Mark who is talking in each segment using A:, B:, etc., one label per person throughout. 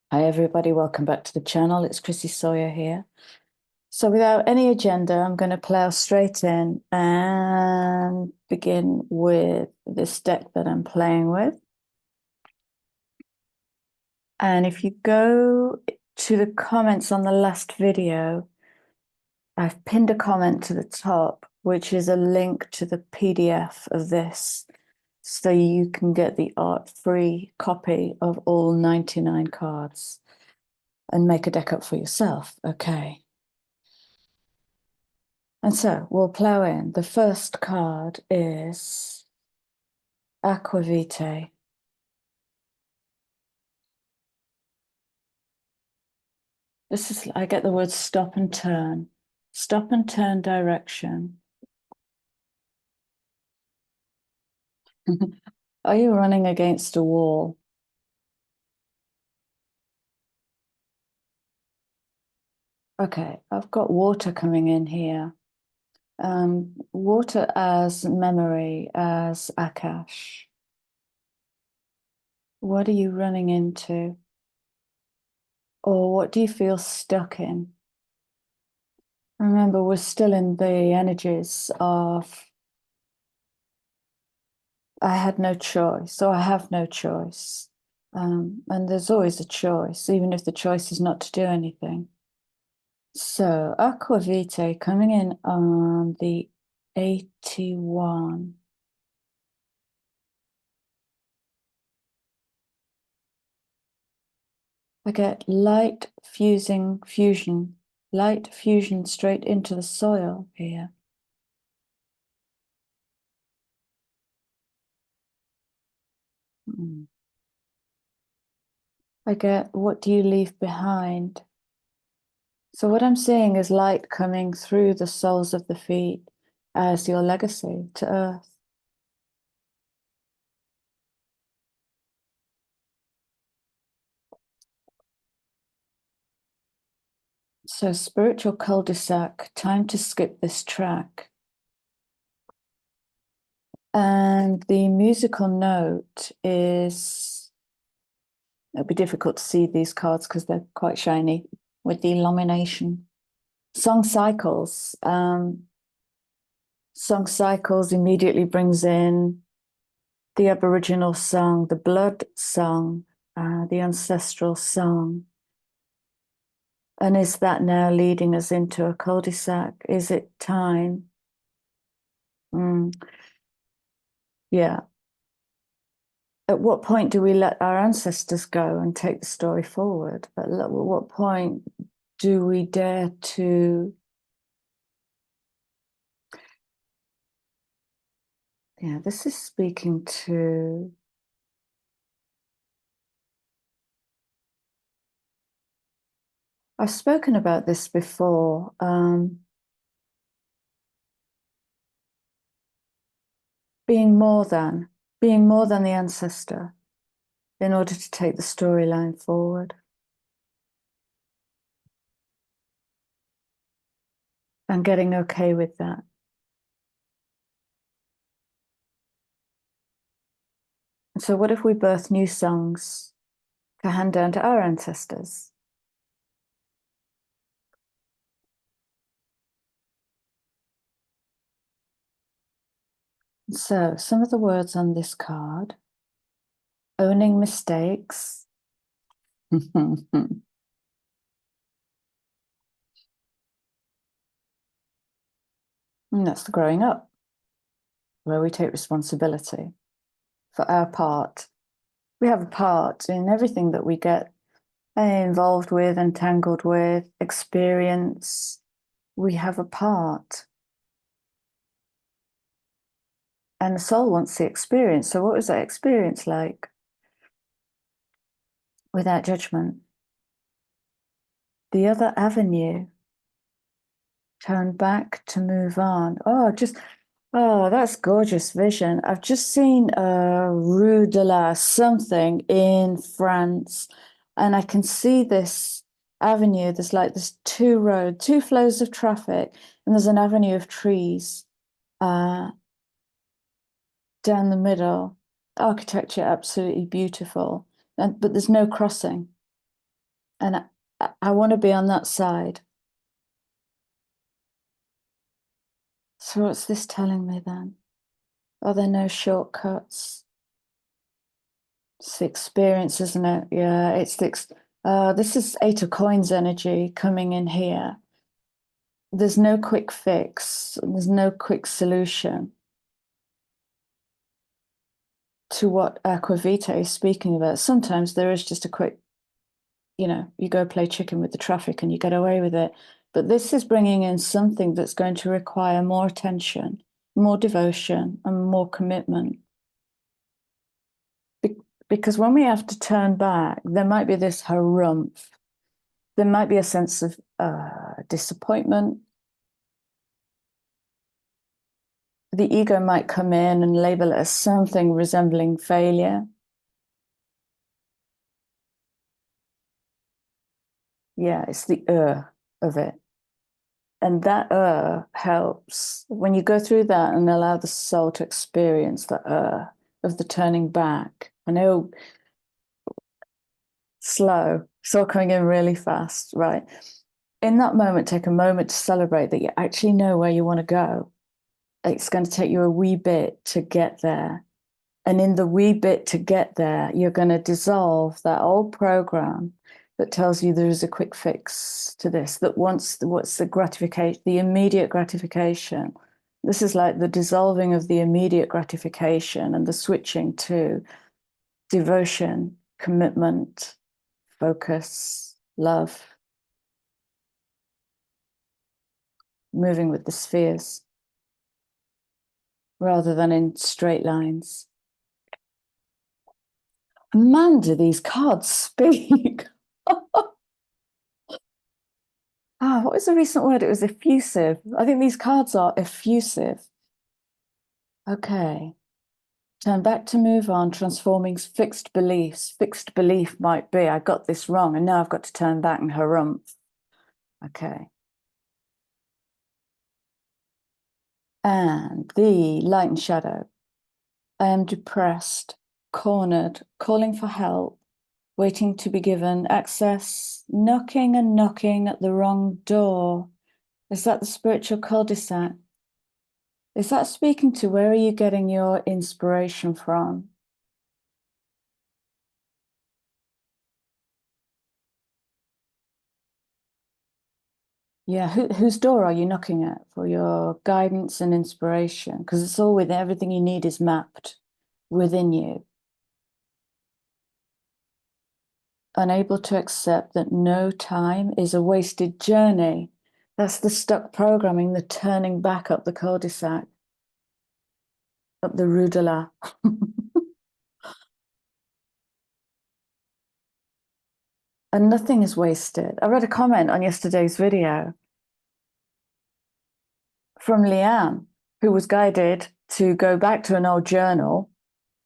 A: Hi everybody, welcome back to the channel. It's Chrissy Sawyer here. So without any agenda, I'm going to plow straight in and begin with this deck that I'm playing with. And if you go to the comments on the last video, I've pinned a comment to the top, which is a link to the PDF of this, so you can get the art-free copy of all 99 cards and make a deck up for yourself. Okay. And so we'll plow in. The first card is Aquavitae. This is, I get the word stop and turn. Stop and turn direction. Are you running against a wall? Okay, I've got water coming in here. Water as memory, as Akash. What are you running into? Or what do you feel stuck in? Remember, we're still in the energies of I had no choice, or I have no choice. And there's always a choice, even if the choice is not to do anything. So Aquavitae coming in on the 81. I get light fusion, light fusion straight into the soil here. I get, what do you leave behind? So what I'm seeing is light coming through the soles of the feet as your legacy to Earth. So spiritual cul-de-sac, time to skip this track. And the musical note is, it'll be difficult to see these cards because they're quite shiny with the illumination. Song cycles. Song cycles immediately brings in the Aboriginal song, the blood song, the ancestral song. And is that now leading us into a cul-de-sac? Is it time? Yeah. At what point do we let our ancestors go and take the story forward? At what point do we dare to, yeah, this is speaking to, I've spoken about this before. Being more than the ancestor in order to take the storyline forward. And getting okay with that. So what if we birth new songs to hand down to our ancestors? So some of the words on this card: owning mistakes. And that's the growing up, where we take responsibility for our part. We have a part in everything that we get involved with, entangled with, experience. We have a part. And the soul wants the experience. So what was that experience like? Without judgment. The other avenue, turn back to move on. Oh, that's gorgeous vision. I've just seen a Rue de la something in France, and I can see this avenue. There's like this two flows of traffic, and there's an avenue of trees down the middle. Architecture absolutely beautiful, but there's no crossing. And I want to be on that side. So what's this telling me then? Are there no shortcuts? It's the experience, isn't it? Yeah, it's this is Eight of Coins energy coming in here. There's no quick fix. There's no quick solution to what Aquavita is speaking about. Sometimes there is just a quick, you go play chicken with the traffic and you get away with it. But this is bringing in something that's going to require more attention, more devotion, and more commitment. Because when we have to turn back, there might be this harumph. There might be a sense of disappointment. The ego might come in and label it as something resembling failure. Yeah, it's the of it. And that helps when you go through that and allow the soul to experience the of the turning back. I know slow, it's all coming in really fast, right? In that moment, take a moment to celebrate that you actually know where you want to go. It's going to take you a wee bit to get there. And in the wee bit to get there, you're going to dissolve that old program that tells you there is a quick fix to this, that what's the gratification, the immediate gratification. This is like the dissolving of the immediate gratification and the switching to devotion, commitment, focus, love, moving with the spheres rather than in straight lines. Man, do these cards speak? What was the recent word? It was effusive. I think these cards are effusive. Okay. Turn back to move on, transforming fixed beliefs. Fixed belief might be, I got this wrong, and now I've got to turn back and harumph. Okay. And the light and shadow. I am depressed, cornered, calling for help, waiting to be given access, knocking and knocking at the wrong door. Is that the spiritual cul-de-sac? Is that speaking to where are you getting your inspiration from? Yeah, whose door are you knocking at for your guidance and inspiration? Because it's all within, everything you need is mapped within you. Unable to accept that no time is a wasted journey. That's the stuck programming, the turning back up the cul-de-sac, up the rue de la. And nothing is wasted. I read a comment on yesterday's video from Leanne, who was guided to go back to an old journal,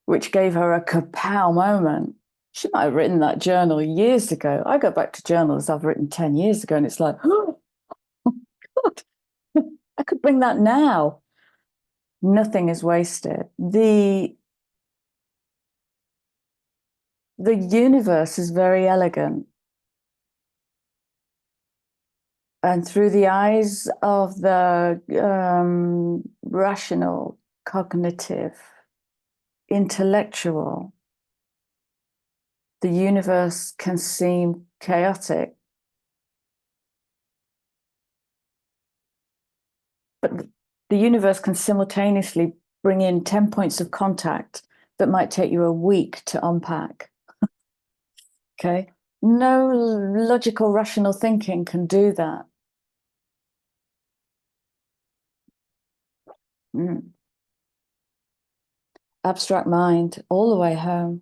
A: which gave her a kapow moment. She might have written that journal years ago. I go back to journals I've written 10 years ago, and it's like, oh, God, I could bring that now. Nothing is wasted. The universe is very elegant. And through the eyes of the rational, cognitive, intellectual, the universe can seem chaotic, but the universe can simultaneously bring in 10 points of contact that might take you a week to unpack. Okay. No logical, rational thinking can do that. Mm. Abstract mind all the way home.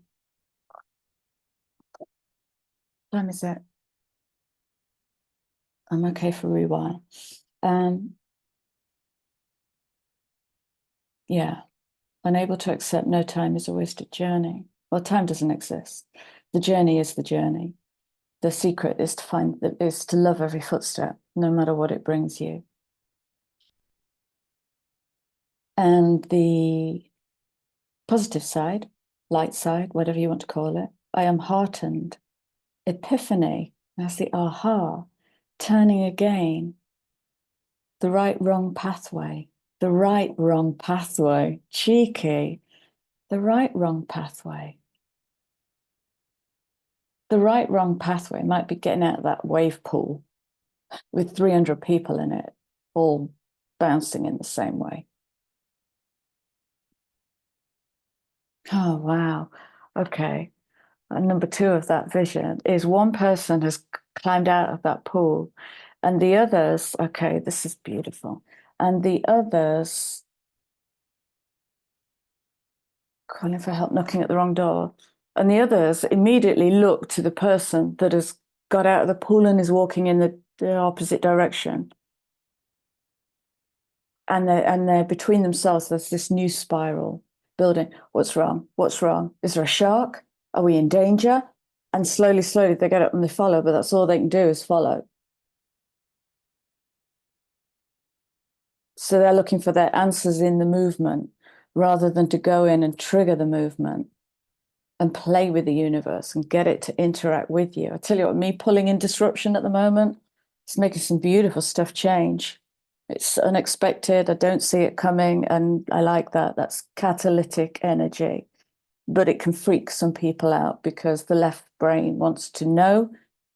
A: What time is it? I'm okay for rewind. Yeah, unable to accept no time is a wasted journey. Well, time doesn't exist. The journey is the journey. The secret is to love every footstep, no matter what it brings you. And the positive side, light side, whatever you want to call it, I am heartened. Epiphany. That's the aha. Turning again. The right wrong pathway. The right wrong pathway. Cheeky. The right wrong pathway. The right wrong pathway might be getting out of that wave pool with 300 people in it, all bouncing in the same way. Oh, wow. Okay. And number two of that vision is one person has climbed out of that pool, and the others, okay, this is beautiful. And the others calling for help, knocking at the wrong door. And the others immediately look to the person that has got out of the pool and is walking in the opposite direction. And they're between themselves, there's this new spiral building. What's wrong? What's wrong? Is there a shark? Are we in danger? And slowly, slowly they get up and they follow, but that's all they can do is follow. So they're looking for their answers in the movement rather than to go in and trigger the movement and play with the universe and get it to interact with you. I tell you what, me pulling in disruption at the moment, it's making some beautiful stuff change. It's unexpected. I don't see it coming. And I like that. That's catalytic energy. But it can freak some people out because the left brain wants to know,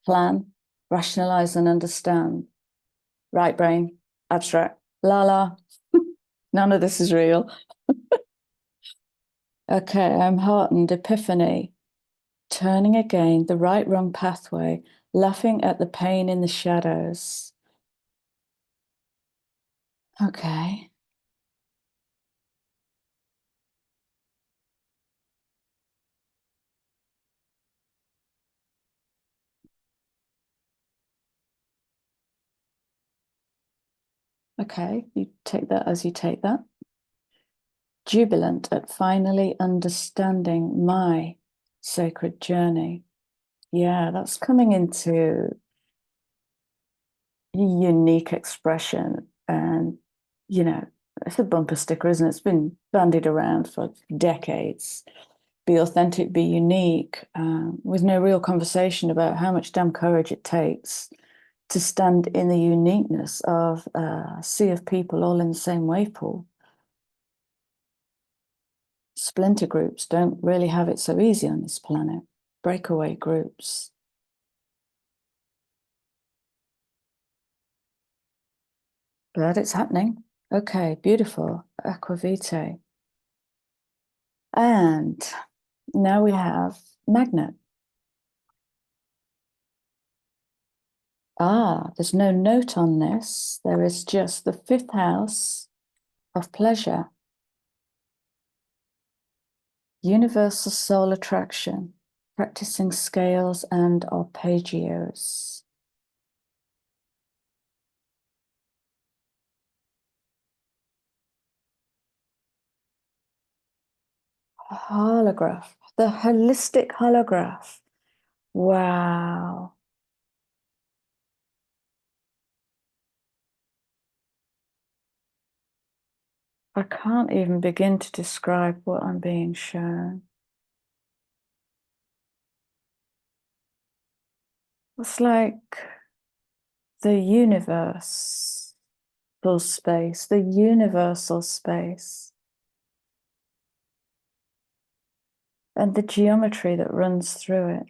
A: plan, rationalize, and understand. Right brain, abstract, la la. None of this is real. Okay, I'm heartened. Epiphany. Turning again, the right wrong pathway, laughing at the pain in the shadows. Okay. Okay, you take that as you take that. Jubilant at finally understanding my sacred journey. Yeah, that's coming into unique expression. And, it's a bumper sticker, isn't it? It's been bandied around for decades. Be authentic, be unique, with no real conversation about how much damn courage it takes to stand in the uniqueness of a sea of people all in the same wave pool. Splinter groups don't really have it so easy on this planet. Breakaway groups. But it's happening. Okay, beautiful. Aquavitae. And now we have magnet. There's no note on this. There is just the fifth house of pleasure. Universal soul attraction, practicing scales and arpeggios. Holograph, the holistic holograph. Wow. I can't even begin to describe what I'm being shown. It's like the universe, full space, the universal space, and the geometry that runs through it.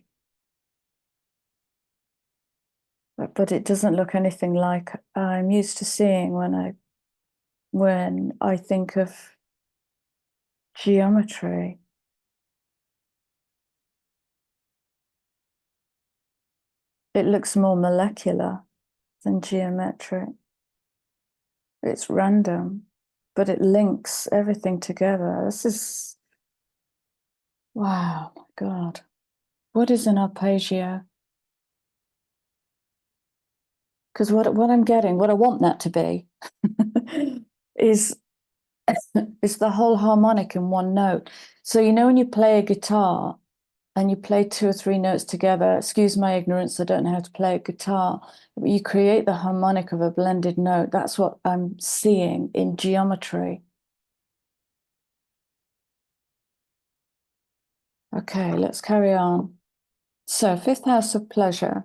A: But it doesn't look anything like I'm used to seeing when I think of geometry. It looks more molecular than geometric. It's random, but it links everything together. This is, wow, my God. What is an arpeggio? Because what I'm getting, what I want that to be, is the whole harmonic in one note. So when you play a guitar and you play two or three notes together, excuse my ignorance, I don't know how to play a guitar, but you create the harmonic of a blended note. That's what I'm seeing in geometry. Okay, let's carry on. So, fifth house of pleasure.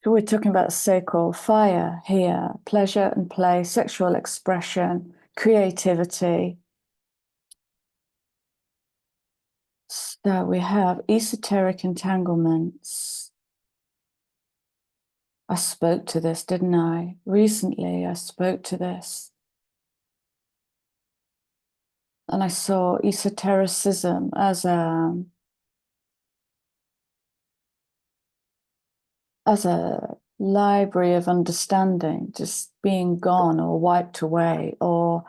A: We're talking about sacral fire here, pleasure and play, sexual expression, creativity. So we have esoteric entanglements. I spoke to this, didn't I? Recently, I spoke to this. And I saw esotericism as a library of understanding just being gone or wiped away or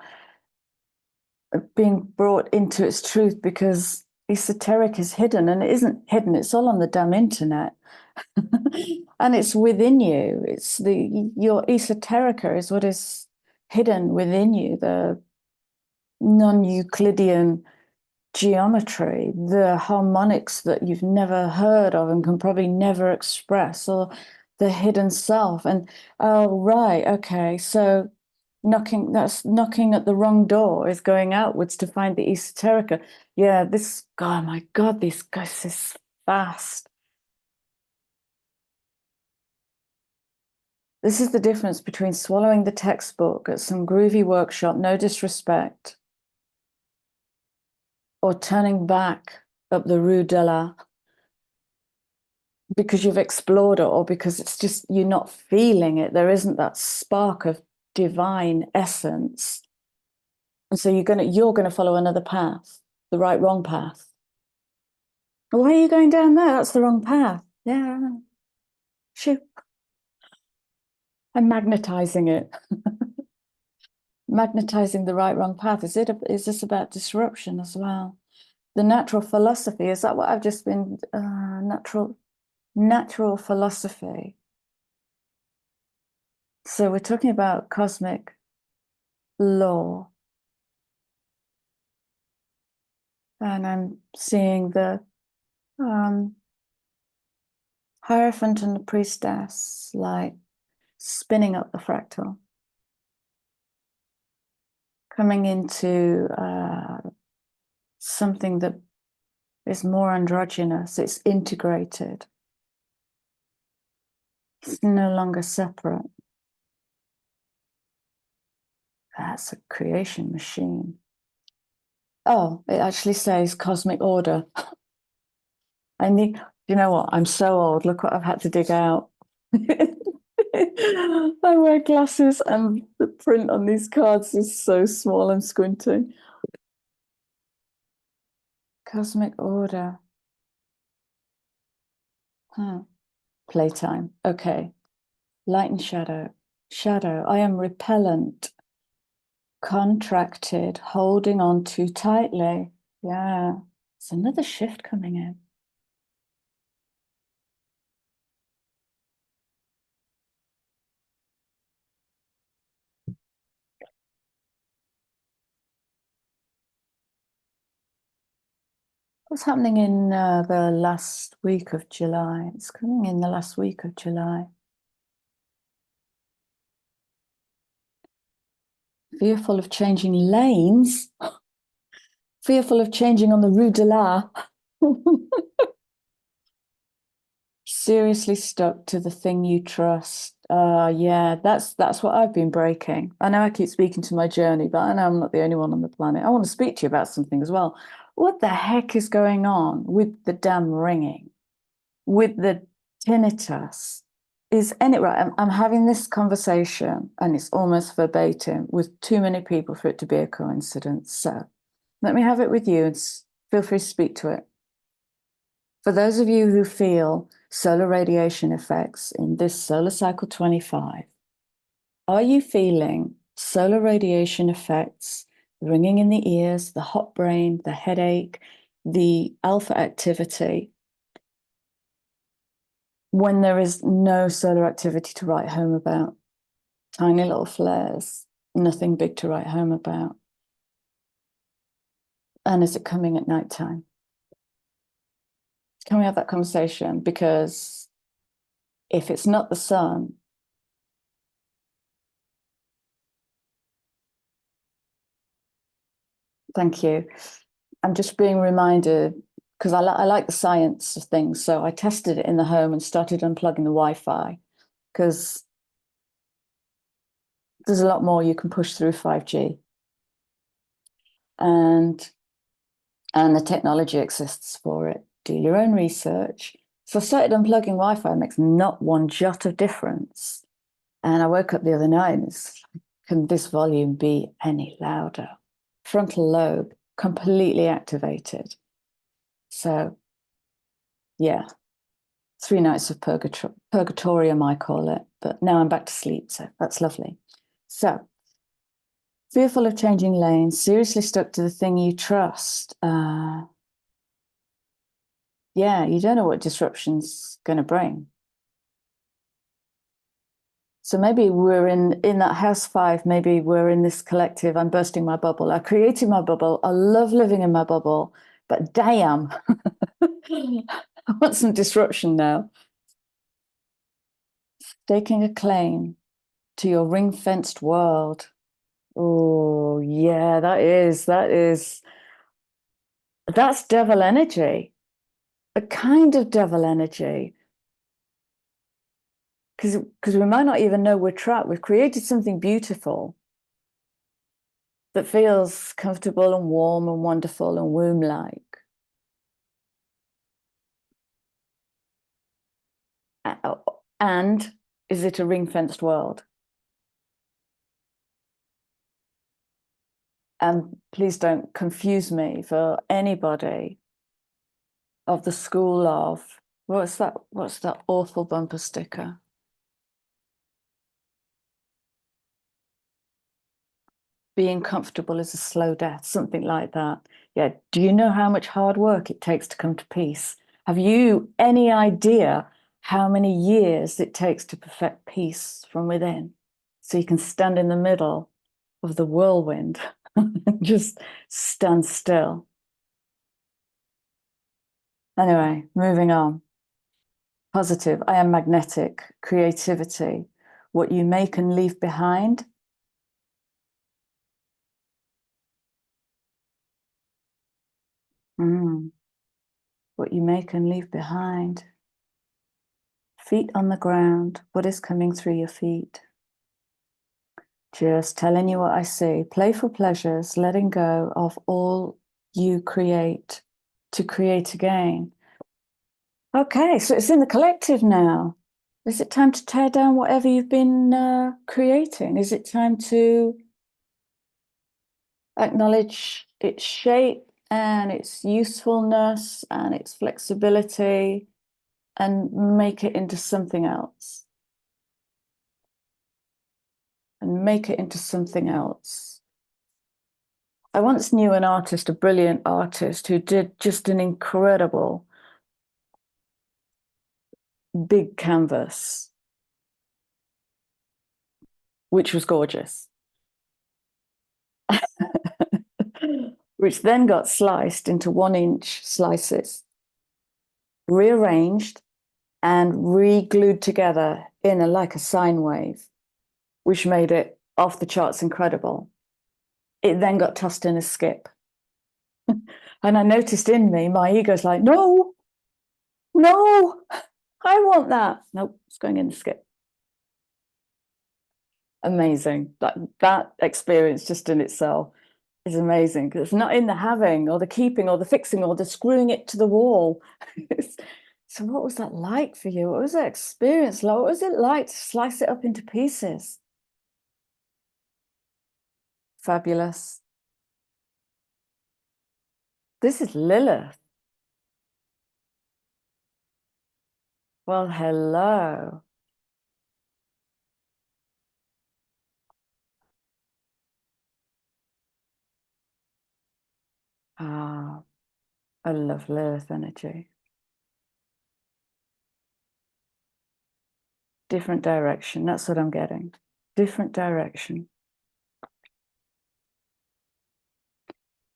A: being brought into its truth, because esoteric is hidden, and it isn't hidden, it's all on the damn internet. And it's within you. It's your esoterica is what is hidden within you, the non-Euclidean geometry, the harmonics that you've never heard of and can probably never express, or the hidden self. And oh, right, okay, so that's knocking at the wrong door, is going outwards to find the esoterica. Yeah, this, oh my God, these guys is fast. This is the difference between swallowing the textbook at some groovy workshop, no disrespect, or turning back up the Rue de la because you've explored it, or because it's just you're not feeling it. There isn't that spark of divine essence. And so you're gonna follow another path, the right wrong path. Why are you going down there? That's the wrong path. Yeah. Shoot. I'm magnetizing it. Magnetizing the right wrong path. Is this about disruption as well? The natural philosophy, is that what I've just been natural philosophy? So we're talking about cosmic law. And I'm seeing the Hierophant and the priestess, like spinning up the fractal, coming into something that is more androgynous. It's integrated. It's no longer separate. That's a creation machine. Oh, it actually says cosmic order. You know what? I'm so old. Look what I've had to dig out. I wear glasses and the print on these cards is so small, I'm squinting. Cosmic order. Playtime. Okay. Light and shadow. Shadow. I am repellent, contracted, holding on too tightly. Yeah. It's another shift coming in. What's happening in the last week of July? It's coming in the last week of July. Fearful of changing lanes. Fearful of changing on the Rue de la. Seriously stuck to the thing you trust. Yeah, that's what I've been breaking. I know I keep speaking to my journey, but I know I'm not the only one on the planet. I want to speak to you about something as well. What the heck is going on with the damn ringing, with the tinnitus? I'm having this conversation and it's almost verbatim with too many people for it to be a coincidence. So let me have it with you and feel free to speak to it. For those of you who feel solar radiation effects in this solar cycle 25, are you feeling solar radiation effects, the ringing in the ears, the hot brain, the headache, the alpha activity, when there is no solar activity to write home about? Tiny little flares, nothing big to write home about. And is it coming at nighttime? Can we have that conversation? Because if it's not the sun, thank you. I'm just being reminded, because I like the science of things. So I tested it in the home and started unplugging the Wi-Fi. because there's a lot more you can push through 5G. And the technology exists for it. Do your own research. So I started unplugging Wi-Fi. It makes not one jot of difference. And I woke up the other night and it's like, can this volume be any louder? Frontal lobe completely activated. So yeah, 3 nights of purgatorium, I call it. But now I'm back to sleep, so that's lovely. So fearful of changing lanes, seriously stuck to the thing you trust. Yeah, you don't know what disruption's going to bring. So maybe we're in that house 5, maybe we're in this collective, I'm bursting my bubble. I created my bubble. I love living in my bubble, but damn, I want some disruption now. Staking a claim to your ring-fenced world. Oh, yeah, that's devil energy, a kind of devil energy. Because we might not even know we're trapped. We've created something beautiful that feels comfortable and warm and wonderful and womb-like. And is it a ring-fenced world? And please don't confuse me for anybody of the school of, what's that awful bumper sticker? Being comfortable is a slow death, something like that. Yeah. Do you know how much hard work it takes to come to peace? Have you any idea how many years it takes to perfect peace from within? So you can stand in the middle of the whirlwind and just stand still. Anyway, moving on. Positive. I am magnetic. Creativity. What you make and leave behind. What you make and leave behind. Feet on the ground. What is coming through your feet? Just telling you what I see. Playful pleasures, letting go of all you create to create again. Okay, so it's in the collective now. Is it time to tear down whatever you've been creating? Is it time to acknowledge its shape and its usefulness and its flexibility and make it into something else? And make it into something else. I once knew an artist, a brilliant artist, who did just an incredible big canvas, which was gorgeous, which then got sliced into 1-inch slices, rearranged and re-glued together in like a sine wave, which made it off the charts incredible. It then got tossed in a skip. And I noticed in me, my ego's like, no, no, I want that. Nope, it's going in the skip. Amazing. That experience just in itself is amazing, because it's not in the having or the keeping or the fixing or the screwing it to the wall. So what was that like for you? What was that experience like? What was it like to slice it up into pieces? Fabulous. This is Lilith. Well, hello. Ah, I love Lilith energy. Different direction. That's what I'm getting. Different direction.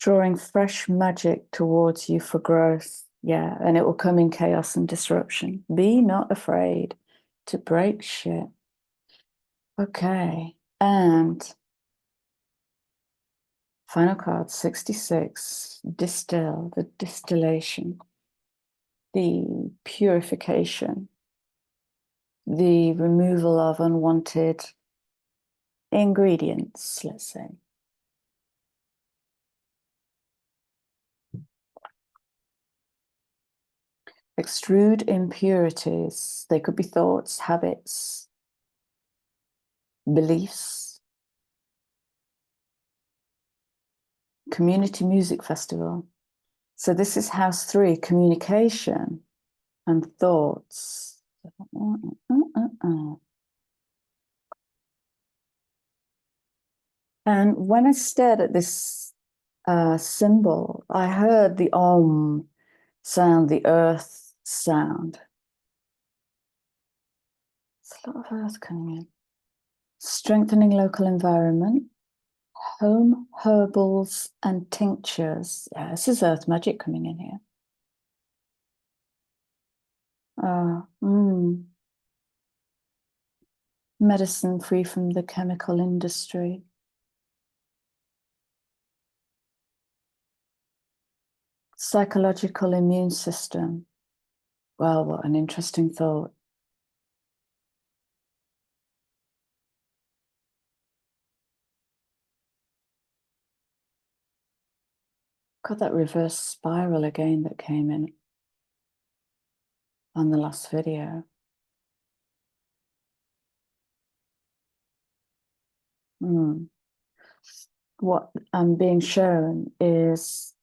A: Drawing fresh magic towards you for growth. Yeah, and it will come in chaos and disruption. Be not afraid to break shit. Okay, and final card 66. Distill, the distillation, the purification. the removal of unwanted ingredients, let's say. Extrude impurities. They could be thoughts, habits, beliefs. Community music festival. So this is house 3, communication and thoughts. And when I stared at this symbol, I heard the Om sound, the earth sound. There's a lot of earth coming in. Strengthening local environment. Home herbals and tinctures. Yeah, this is earth magic coming in here. Medicine free from the chemical industry. Psychological immune system. Well, what an interesting thought. Got that reverse spiral again that came in on the last video. What I'm being shown is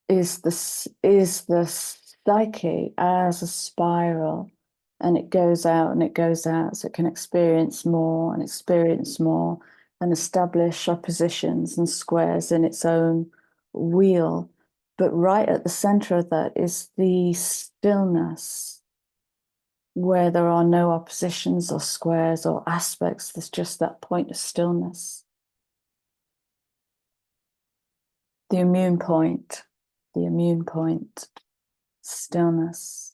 A: the psyche as a spiral, and it goes out and it goes out, so it can experience more and experience more and establish oppositions and squares in its own wheel. But right at the center of that is the stillness, where there are no oppositions or squares or aspects. There's just that point of stillness. The immune point, stillness.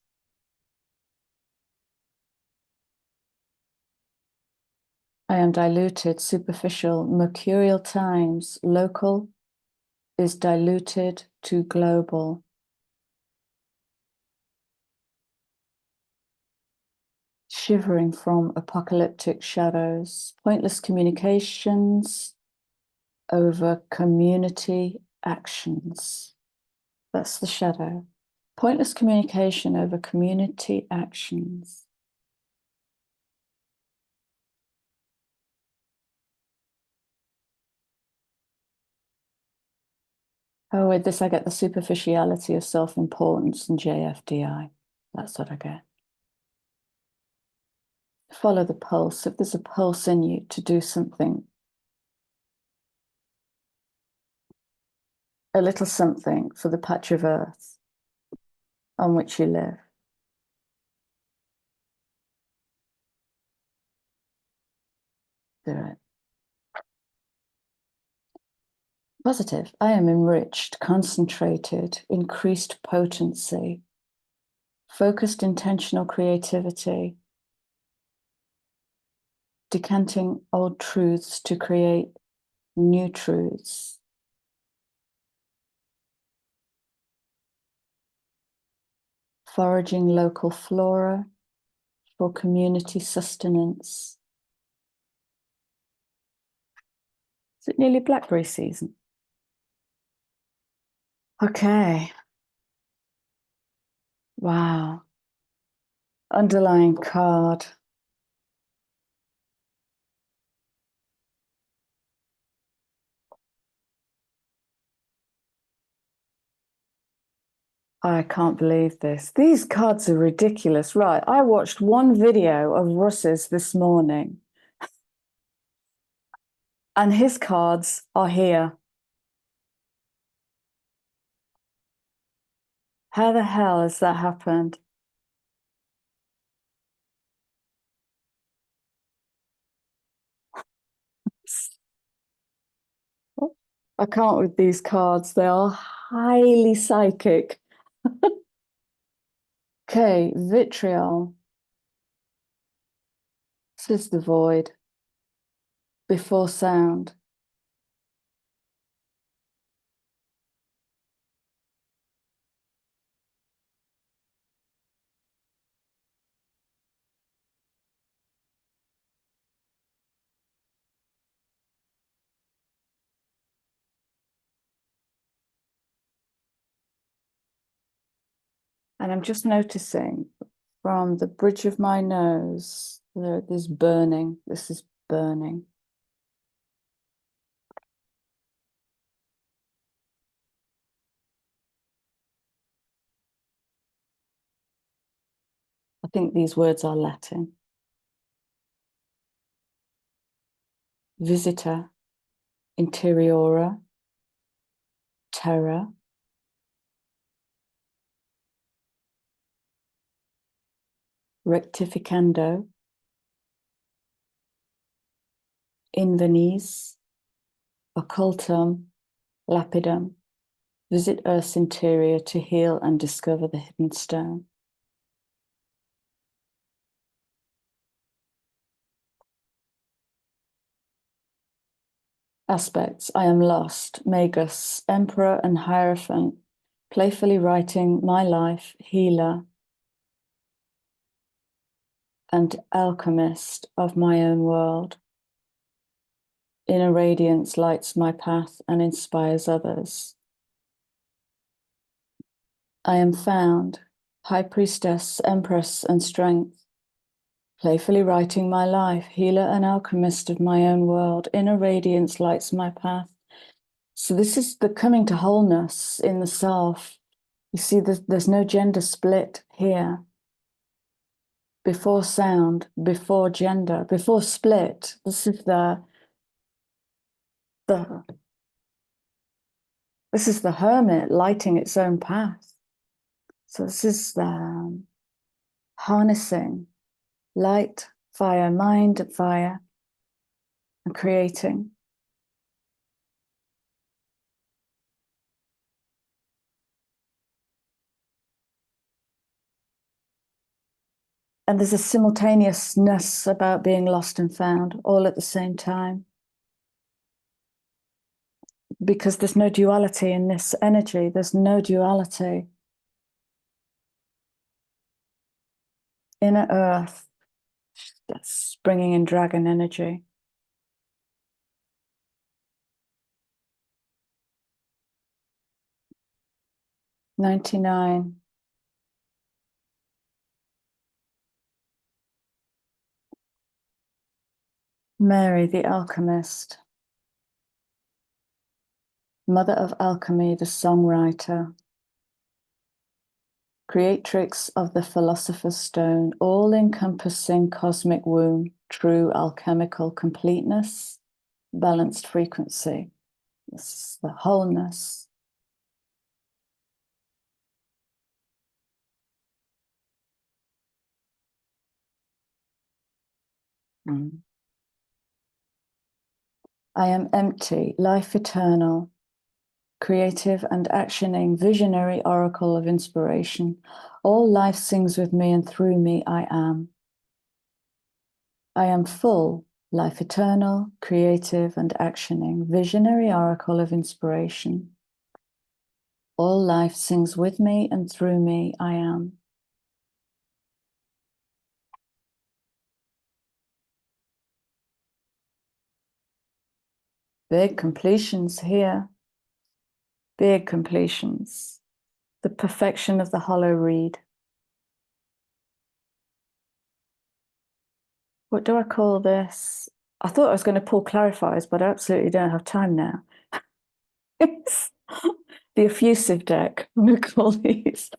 A: I am diluted, superficial, mercurial times, local is diluted to global. Shivering from apocalyptic shadows, pointless communications over community actions. That's the shadow. Pointless communication over community actions. Oh, with this I get the superficiality of self-importance and JFDI. That's what I get. Follow the pulse. If there's a pulse in you to do something, a little something for the patch of earth on which you live, do it. Positive. I am enriched, concentrated, increased potency, focused intentional creativity, decanting old truths to create new truths. Foraging local flora for community sustenance. Is it nearly blackberry season? Okay. Wow. Underlying card. I can't believe this. These cards are ridiculous. Right. I watched one video of Russ's this morning, and his cards are here. How the hell has that happened? I can't with these cards. They are highly psychic. Okay, vitriol. This is the void. Before sound. And I'm just noticing from the bridge of my nose, there's burning. This is burning. I think these words are Latin. Visita, interiora, terra, rectificando, invenies, occultum, lapidum. Visit Earth's interior to heal and discover the hidden stone. Aspects: I am lost, magus, emperor and hierophant, playfully writing my life, healer and alchemist of my own world. Inner radiance lights my path and inspires others. I am found, high priestess, empress and strength, playfully writing my life, healer and alchemist of my own world. Inner radiance lights my path. So this is the coming to wholeness in the self. You see, there's no gender split here. Before sound, before gender, before split. This is this is the hermit lighting its own path. So this is the harnessing light, fire, mind, and fire, and creating. And there's a simultaneousness about being lost and found all at the same time. Because there's no duality in this energy. There's no duality. Inner earth, that's bringing in dragon energy. $99. Mary, the alchemist. Mother of alchemy, the songwriter. Creatrix of the philosopher's stone, all-encompassing cosmic womb, true alchemical completeness, balanced frequency. This is the wholeness. I am empty, life eternal, creative and actioning, visionary oracle of inspiration. All life sings with me and through me I am. I am full, life eternal, creative and actioning, visionary oracle of inspiration. All life sings with me and through me I am. Big completions here. Big completions. The perfection of the hollow reed. What do I call this? I thought I was going to pull clarifiers, but I absolutely don't have time now. It's the effusive deck, I'm going to call these.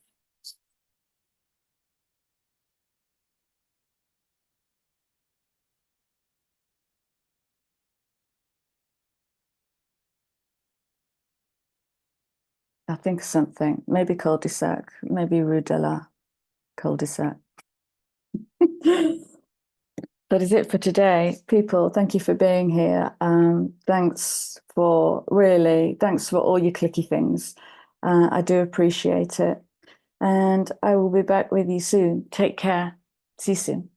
A: I think something, maybe cul-de-sac, maybe Rue de la cul-de-sac. That is it for today. People, thank you for being here. Thanks for all your clicky things. I do appreciate it. And I will be back with you soon. Take care. See you soon.